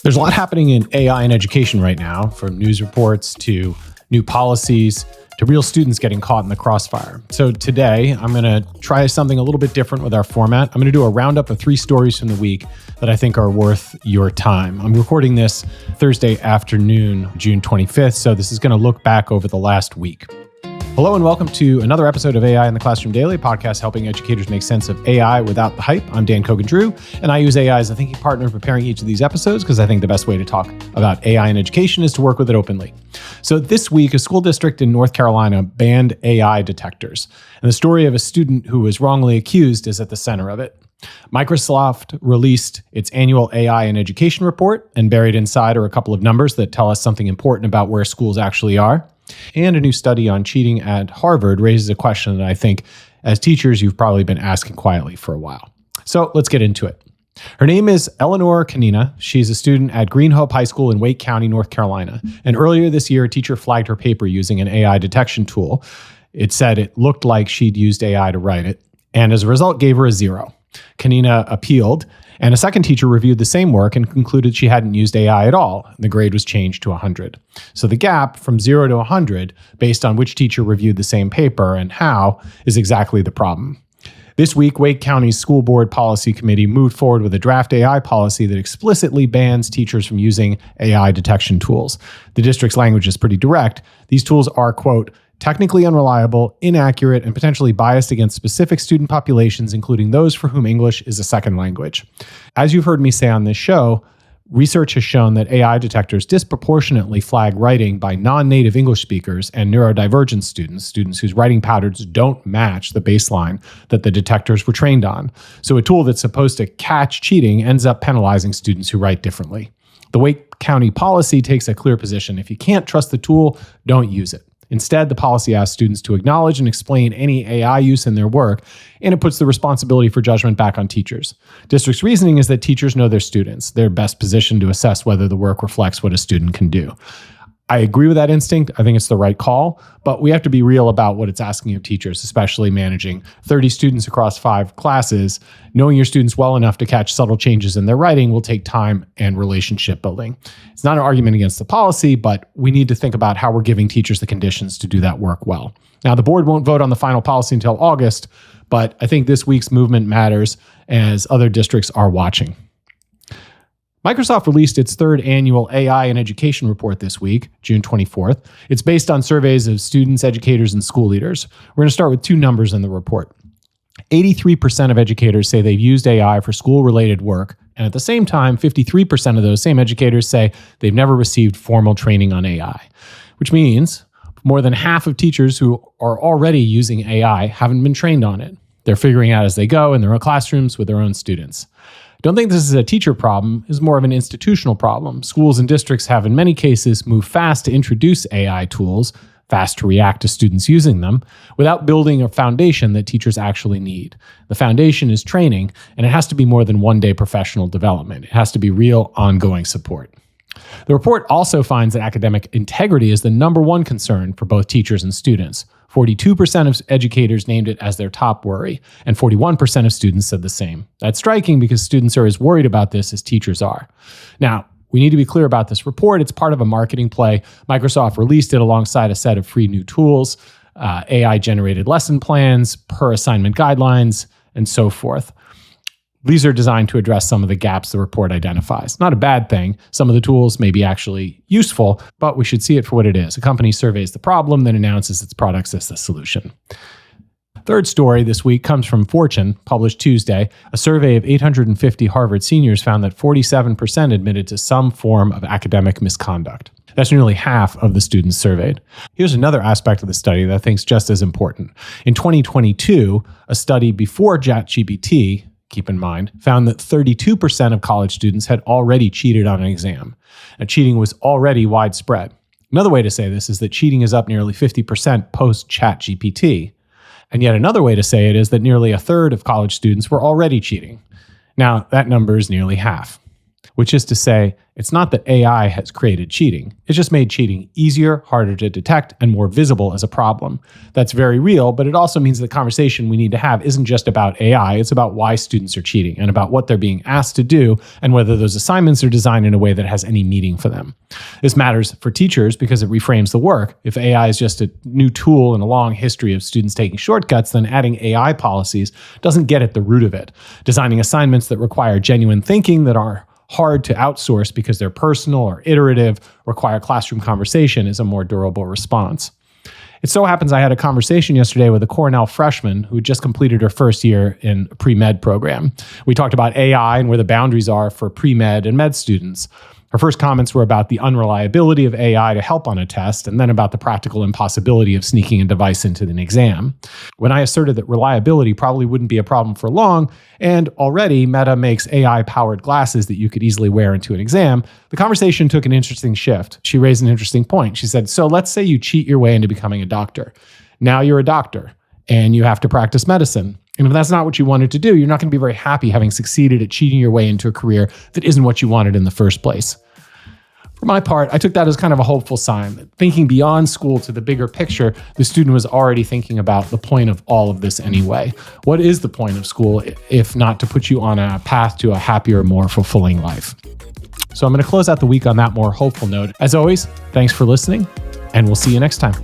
There's a lot happening in AI in education right now, from news reports to new policies to real students getting caught in the crossfire. So today, I'm going to try something a little bit different with our format. I'm going to do a roundup of 3 stories from the week that I think are worth your time. I'm recording this Thursday afternoon, June 25th, so this is going to look back over the last week. Hello and welcome to another episode of AI in the Classroom Daily, podcast helping educators make sense of AI without the hype. I'm Dan Cogan-Drew, and I use AI as a thinking partner in preparing each of these episodes because I think the best way to talk about AI in education is to work with it openly. So this week, a school district in North Carolina banned AI detectors, and the story of a student who was wrongly accused is at the center of it. Microsoft released its annual AI in education report, and buried inside are a couple of numbers that tell us something important about where schools actually are. And a new study on cheating at Harvard raises a question that I think, as teachers, you've probably been asking quietly for a while. So let's get into it. Her name is Eleanor Canina. She's a student at Green Hope High School in Wake County, North Carolina. And earlier this year, a teacher flagged her paper using an AI detection tool. It said it looked like she'd used AI to write it, and as a result, gave her a 0. Canina appealed, and a second teacher reviewed the same work and concluded she hadn't used AI at all. The grade was changed to 100. So the gap from 0 to 100, based on which teacher reviewed the same paper and how, is exactly the problem. This week, Wake County's School Board Policy Committee moved forward with a draft AI policy that explicitly bans teachers from using AI detection tools. The district's language is pretty direct. These tools are, quote, technically unreliable, inaccurate, and potentially biased against specific student populations, including those for whom English is a second language. As you've heard me say on this show, research has shown that AI detectors disproportionately flag writing by non-native English speakers and neurodivergent students whose writing patterns don't match the baseline that the detectors were trained on. So a tool that's supposed to catch cheating ends up penalizing students who write differently. The Wake County policy takes a clear position. If you can't trust the tool, don't use it. Instead, the policy asks students to acknowledge and explain any AI use in their work, and it puts the responsibility for judgment back on teachers. District's reasoning is that teachers know their students. They're best positioned to assess whether the work reflects what a student can do. I agree with that instinct. I think it's the right call, but we have to be real about what it's asking of teachers, especially managing 30 students across 5 classes. Knowing your students well enough to catch subtle changes in their writing will take time and relationship building. It's not an argument against the policy, but we need to think about how we're giving teachers the conditions to do that work well. Now, the board won't vote on the final policy until August, but I think this week's movement matters as other districts are watching. Microsoft released its 3rd annual AI in education report this week, June 24th. It's based on surveys of students, educators, and school leaders. We're going to start with 2 numbers in the report. 83% of educators say they've used AI for school-related work, and at the same time, 53% of those same educators say they've never received formal training on AI, which means more than half of teachers who are already using AI haven't been trained on it. They're figuring out as they go in their own classrooms with their own students. Don't think this is a teacher problem. It's more of an institutional problem. Schools and districts have, in many cases, moved fast to introduce AI tools, fast to react to students using them, without building a foundation that teachers actually need. The foundation is training, and it has to be more than one-day professional development. It has to be real, ongoing support. The report also finds that academic integrity is the number one concern for both teachers and students. 42% of educators named it as their top worry, and 41% of students said the same. That's striking because students are as worried about this as teachers are. Now, we need to be clear about this report. It's part of a marketing play. Microsoft released it alongside a set of free new tools, AI-generated lesson plans, per-assignment guidelines, and so forth. These are designed to address some of the gaps the report identifies. Not a bad thing. Some of the tools may be actually useful, but we should see it for what it is. A company surveys the problem, then announces its products as the solution. Third story this week comes from Fortune, published Tuesday. A survey of 850 Harvard seniors found that 47% admitted to some form of academic misconduct. That's nearly half of the students surveyed. Here's another aspect of the study that I think is just as important. In 2022, a study before ChatGPT, keep in mind, found that 32% of college students had already cheated on an exam. Now, cheating was already widespread. Another way to say this is that cheating is up nearly 50% post-ChatGPT. And yet another way to say it is that nearly a third of college students were already cheating. Now, that number is nearly half. which is to say, it's not that AI has created cheating. It's just made cheating easier, harder to detect, and more visible as a problem. That's very real, but it also means the conversation we need to have isn't just about AI, it's about why students are cheating and about what they're being asked to do and whether those assignments are designed in a way that has any meaning for them. This matters for teachers because it reframes the work. If AI is just a new tool in a long history of students taking shortcuts, then adding AI policies doesn't get at the root of it. Designing assignments that require genuine thinking, that are hard to outsource because they're personal or iterative, require classroom conversation, is a more durable response. It so happens I had a conversation yesterday with a Cornell freshman who just completed her first year in a pre-med program. We talked about AI and where the boundaries are for pre-med and med students. Her first comments were about the unreliability of AI to help on a test, and then about the practical impossibility of sneaking a device into an exam. When I asserted that reliability probably wouldn't be a problem for long, and already Meta makes AI-powered glasses that you could easily wear into an exam, the conversation took an interesting shift. She raised an interesting point. She said, so let's say you cheat your way into becoming a doctor. Now you're a doctor, and you have to practice medicine. And if that's not what you wanted to do, you're not going to be very happy having succeeded at cheating your way into a career that isn't what you wanted in the first place. For my part, I took that as kind of a hopeful sign that thinking beyond school to the bigger picture, the student was already thinking about the point of all of this anyway. What is the point of school if not to put you on a path to a happier, more fulfilling life? So I'm going to close out the week on that more hopeful note. As always, thanks for listening, and we'll see you next time.